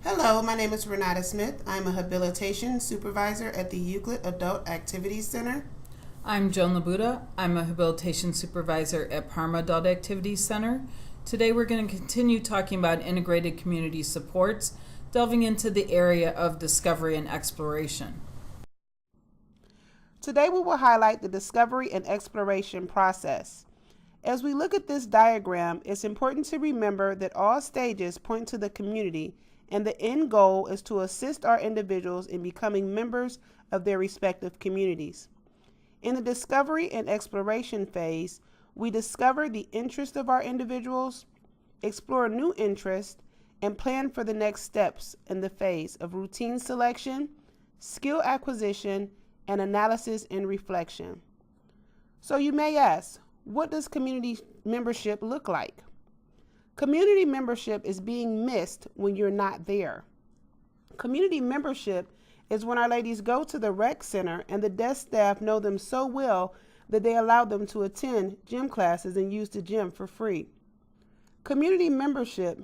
Hello, my name is Renata Smith. I'm a habilitation supervisor at the Euclid Adult Activities Center. I'm Joan Labuda. I'm a habilitation supervisor at Parma Adult Activities Center. Today we're going to continue talking about integrated community supports, delving into the area of discovery and exploration. Today we will highlight the discovery and exploration process. As we look at this diagram, it's important to remember that all stages point to the community, and the end goal is to assist our individuals in becoming members of their respective communities. In the discovery and exploration phase, we discover the interest of our individuals, explore new interests, and plan for the next steps in the phase of routine selection, skill acquisition, and analysis and reflection. So you may ask, what does community membership look like? Community membership is being missed when you're not there. Community membership is when our ladies go to the rec center and the desk staff know them so well that they allow them to attend gym classes and use the gym for free. Community membership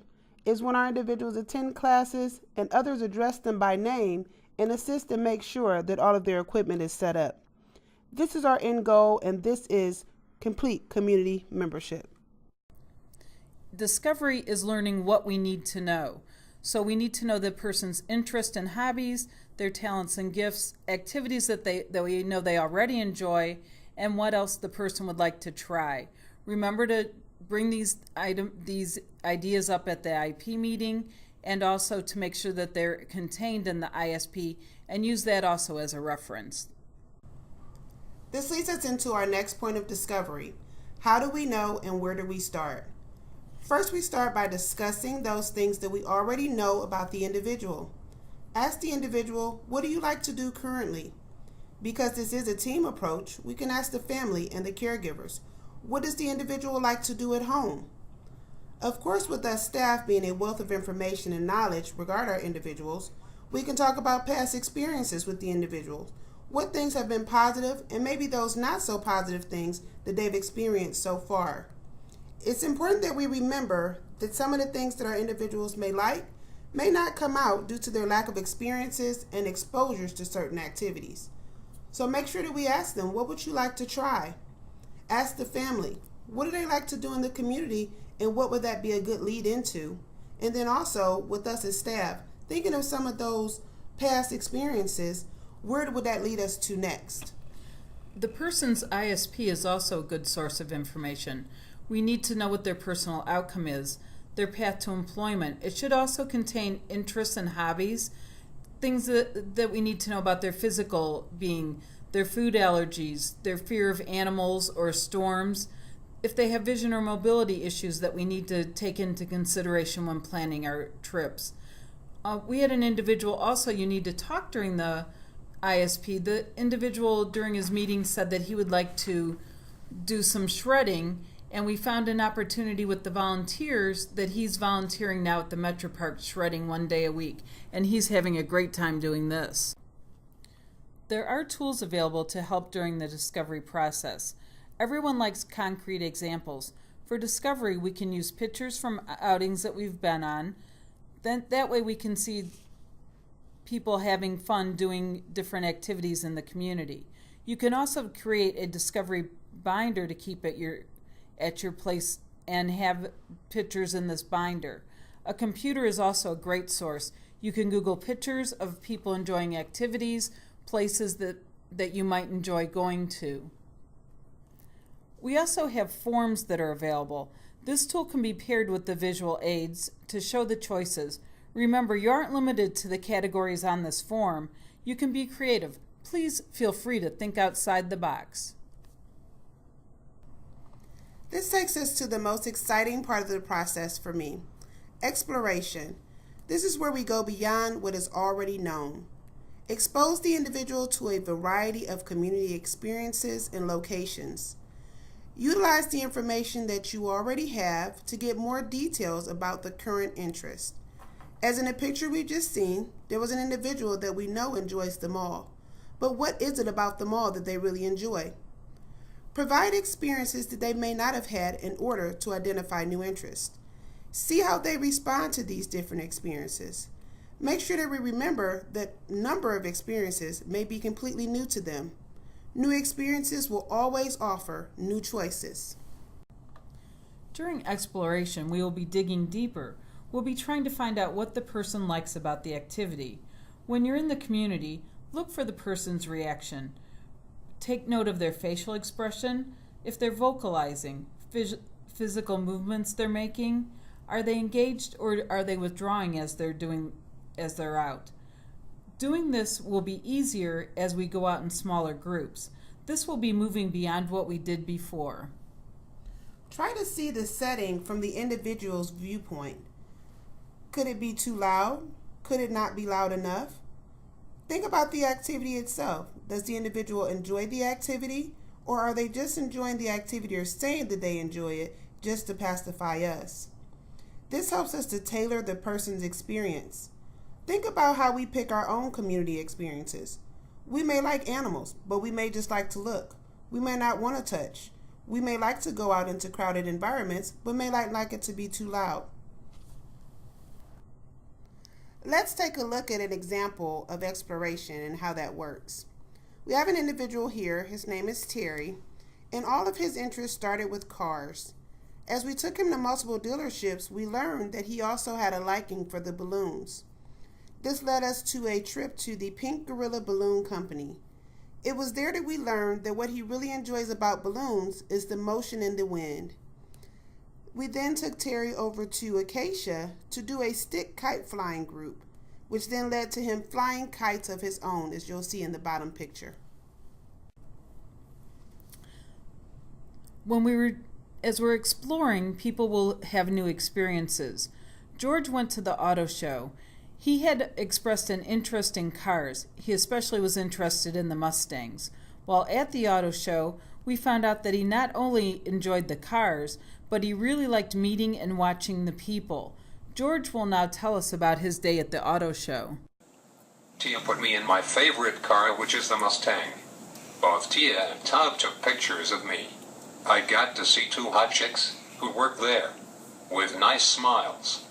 is when our individuals attend classes and others address them by name and assist and make sure that all of their equipment is set up. This is our end goal, and this is complete community membership. Discovery is learning what we need to know. So we need to know the person's interests and hobbies, their talents and gifts, activities that we know they already enjoy, and what else the person would like to try. Remember to bring these ideas up at the IP meeting, and also to make sure that they're contained in the ISP, and use that also as a reference. This leads us into our next point of discovery. How do we know and where do we start? First, we start by discussing those things that we already know about the individual. Ask the individual, what do you like to do currently? Because this is a team approach, we can ask the family and the caregivers, what does the individual like to do at home? Of course, with us staff being a wealth of information and knowledge regarding our individuals, we can talk about past experiences with the individuals. What things have been positive and maybe those not so positive things that they've experienced so far. It's important that we remember that some of the things that our individuals may like may not come out due to their lack of experiences and exposures to certain activities. So make sure that we ask them, what would you like to try? Ask the family, what do they like to do in the community and what would that be a good lead into? And then also with us as staff, thinking of some of those past experiences, where would that lead us to next? The person's ISP is also a good source of information. We need to know what their personal outcome is, their path to employment. It should also contain interests and hobbies, things that we need to know about their physical being, their food allergies, their fear of animals or storms, if they have vision or mobility issues that we need to take into consideration when planning our trips. We had an individual also you need to talk during the ISP. The individual during his meeting said that he would like to do some shredding, and we found an opportunity with the volunteers that he's volunteering now at the Metro Park shredding 1 day a week, and he's having a great time doing this. There are tools available to help during the discovery process. Everyone likes concrete examples. For discovery, we can use pictures from outings that we've been on. Then that way we can see people having fun doing different activities in the community. You can also create a discovery binder to keep at your place and have pictures in this binder. A computer is also a great source. You can Google pictures of people enjoying activities, places that you might enjoy going to. We also have forms that are available. This tool can be paired with the visual aids to show the choices. Remember, you aren't limited to the categories on this form. You can be creative. Please feel free to think outside the box. This takes us to the most exciting part of the process for me, exploration. This is where we go beyond what is already known. Expose the individual to a variety of community experiences and locations. Utilize the information that you already have to get more details about the current interest. As in the picture we've just seen, there was an individual that we know enjoys the mall. But what is it about the mall that they really enjoy? Provide experiences that they may not have had in order to identify new interests. See how they respond to these different experiences. Make sure that we remember that number of experiences may be completely new to them. New experiences will always offer new choices. During exploration, we will be digging deeper. We'll be trying to find out what the person likes about the activity. When you're in the community, look for the person's reaction. Take note of their facial expression, if they're vocalizing, physical movements they're making. Are they engaged or are they withdrawing as they're out? Doing this will be easier as we go out in smaller groups. This will be moving beyond what we did before. Try to see the setting from the individual's viewpoint. Could it be too loud? Could it not be loud enough? Think about the activity itself. Does the individual enjoy the activity, or are they just enjoying the activity or saying that they enjoy it just to pacify us? This helps us to tailor the person's experience. Think about how we pick our own community experiences. We may like animals, but we may just like to look. We may not want to touch. We may like to go out into crowded environments, but may not like it to be too loud. Let's take a look at an example of exploration and how that works. We have an individual here, his name is Terry, and all of his interests started with cars. As we took him to multiple dealerships, we learned that he also had a liking for the balloons. This led us to a trip to the Pink Gorilla Balloon Company. It was there that we learned that what he really enjoys about balloons is the motion in the wind. We then took Terry over to Acacia to do a stick kite flying group, which then led to him flying kites of his own, as you'll see in the bottom picture. As we're exploring, people will have new experiences. George went to the auto show. He had expressed an interest in cars. He especially was interested in the Mustangs. While at the auto show, we found out that he not only enjoyed the cars, but he really liked meeting and watching the people. George will now tell us about his day at the auto show. Tia put me in my favorite car, which is the Mustang. Both Tia and Todd took pictures of me. I got to see two hot chicks who worked there, with nice smiles.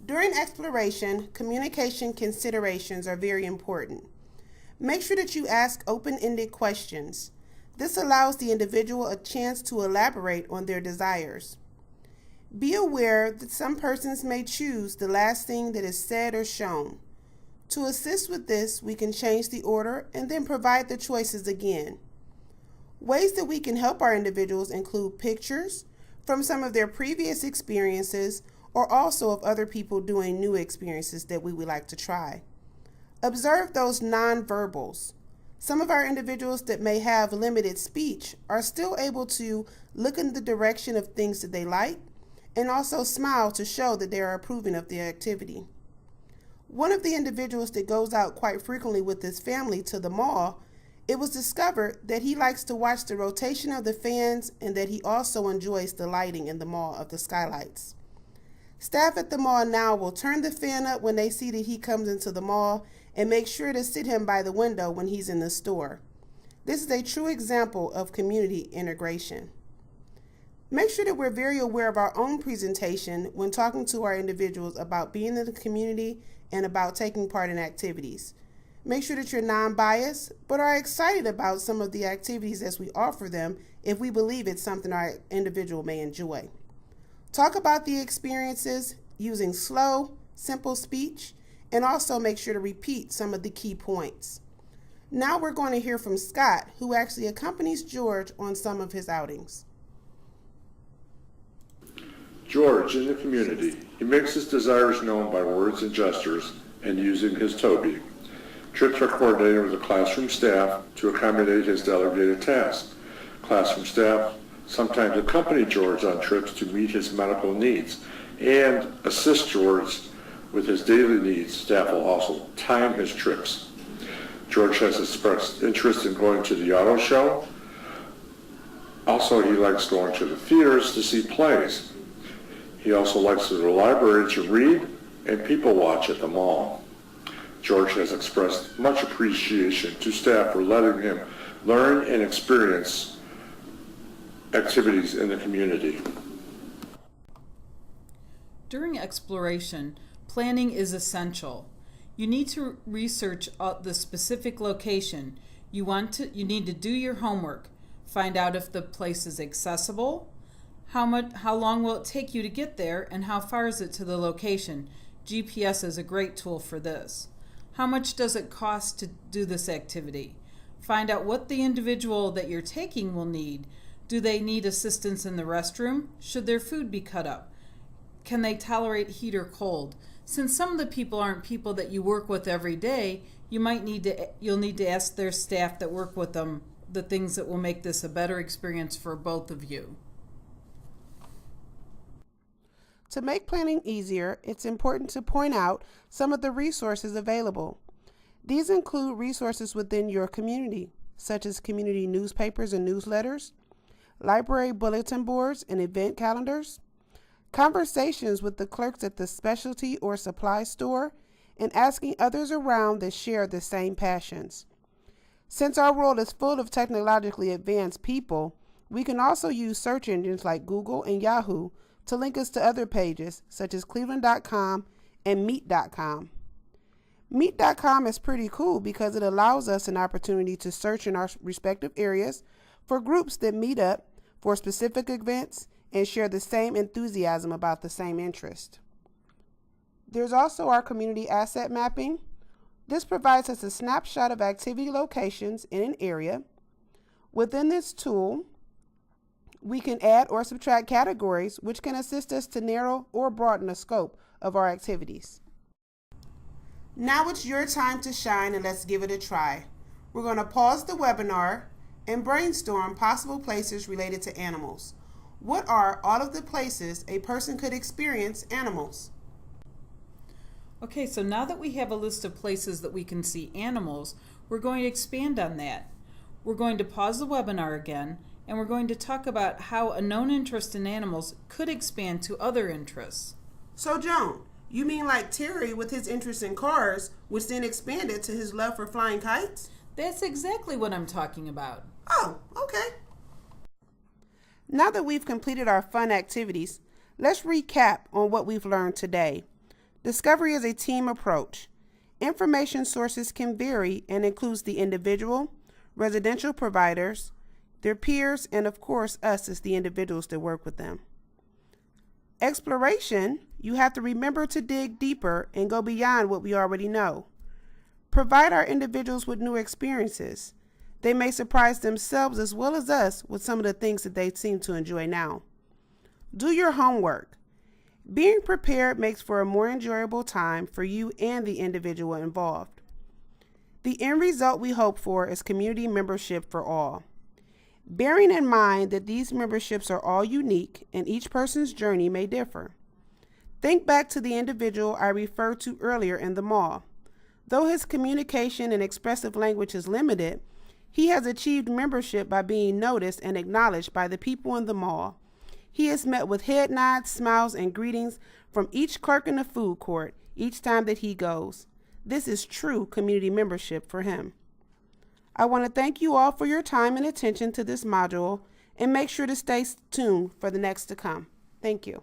During exploration, communication considerations are very important. Make sure that you ask open-ended questions. This allows the individual a chance to elaborate on their desires. Be aware that some persons may choose the last thing that is said or shown. To assist with this, we can change the order and then provide the choices again. Ways that we can help our individuals include pictures from some of their previous experiences or also of other people doing new experiences that we would like to try. Observe those nonverbals. Some of our individuals that may have limited speech are still able to look in the direction of things that they like and also smile to show that they are approving of the activity. One of the individuals that goes out quite frequently with his family to the mall, it was discovered that he likes to watch the rotation of the fans and that he also enjoys the lighting in the mall of the skylights. Staff at the mall now will turn the fan up when they see that he comes into the mall and make sure to sit him by the window when he's in the store. This is a true example of community integration. Make sure that we're very aware of our own presentation when talking to our individuals about being in the community and about taking part in activities. Make sure that you're non-biased, but are excited about some of the activities as we offer them if we believe it's something our individual may enjoy. Talk about the experiences using slow, simple speech, and also make sure to repeat some of the key points. Now we're going to hear from Scott, who actually accompanies George on some of his outings. George in the community. He makes his desires known by words and gestures and using his Toby. Trips are coordinated with the classroom staff to accommodate his delegated tasks. Classroom staff sometimes accompany George on trips to meet his medical needs and assist George with his daily needs. Staff will also time his trips. George has expressed interest in going to the auto show. Also, he likes going to the theaters to see plays. He also likes to the library to read and people watch at the mall. George has expressed much appreciation to staff for letting him learn and experience activities in the community. During exploration, planning is essential. You need to research the specific location. You need to do your homework. Find out if the place is accessible, how long will it take you to get there, and how far is it to the location. GPS is a great tool for this. How much does it cost to do this activity? Find out what the individual that you're taking will need. Do they need assistance in the restroom? Should their food be cut up? Can they tolerate heat or cold? Since some of the people aren't people that you work with every day, you'll need to ask their staff that work with them the things that will make this a better experience for both of you. To make planning easier, it's important to point out some of the resources available. These include resources within your community, such as community newspapers and newsletters, library bulletin boards and event calendars, conversations with the clerks at the specialty or supply store, and asking others around that share the same passions. Since our world is full of technologically advanced people, we can also use search engines like Google and Yahoo to link us to other pages such as cleveland.com and meet.com. Meet.com is pretty cool because it allows us an opportunity to search in our respective areas for groups that meet up for specific events and share the same enthusiasm about the same interest. There's also our community asset mapping. This provides us a snapshot of activity locations in an area. Within this tool, we can add or subtract categories, which can assist us to narrow or broaden the scope of our activities. Now it's your time to shine, and let's give it a try. We're going to pause the webinar and brainstorm possible places related to animals. What are all of the places a person could experience animals? Okay, so now that we have a list of places that we can see animals, we're going to expand on that. We're going to pause the webinar again, and we're going to talk about how a known interest in animals could expand to other interests. So Joan, you mean like Terry with his interest in cars, which then expanded to his love for flying kites? That's exactly what I'm talking about. Oh, okay. Now that we've completed our fun activities, let's recap on what we've learned today. Discovery is a team approach. Information sources can vary and includes the individual, residential providers, their peers, and of course us as the individuals that work with them. Exploration, you have to remember to dig deeper and go beyond what we already know. Provide our individuals with new experiences. They may surprise themselves as well as us with some of the things that they seem to enjoy now. Do your homework. Being prepared makes for a more enjoyable time for you and the individual involved. The end result we hope for is community membership for all. Bearing in mind that these memberships are all unique and each person's journey may differ. Think back to the individual I referred to earlier in the mall. Though his communication and expressive language is limited, he has achieved membership by being noticed and acknowledged by the people in the mall. He is met with head nods, smiles, and greetings from each clerk in the food court each time that he goes. This is true community membership for him. I want to thank you all for your time and attention to this module, and make sure to stay tuned for the next to come. Thank you.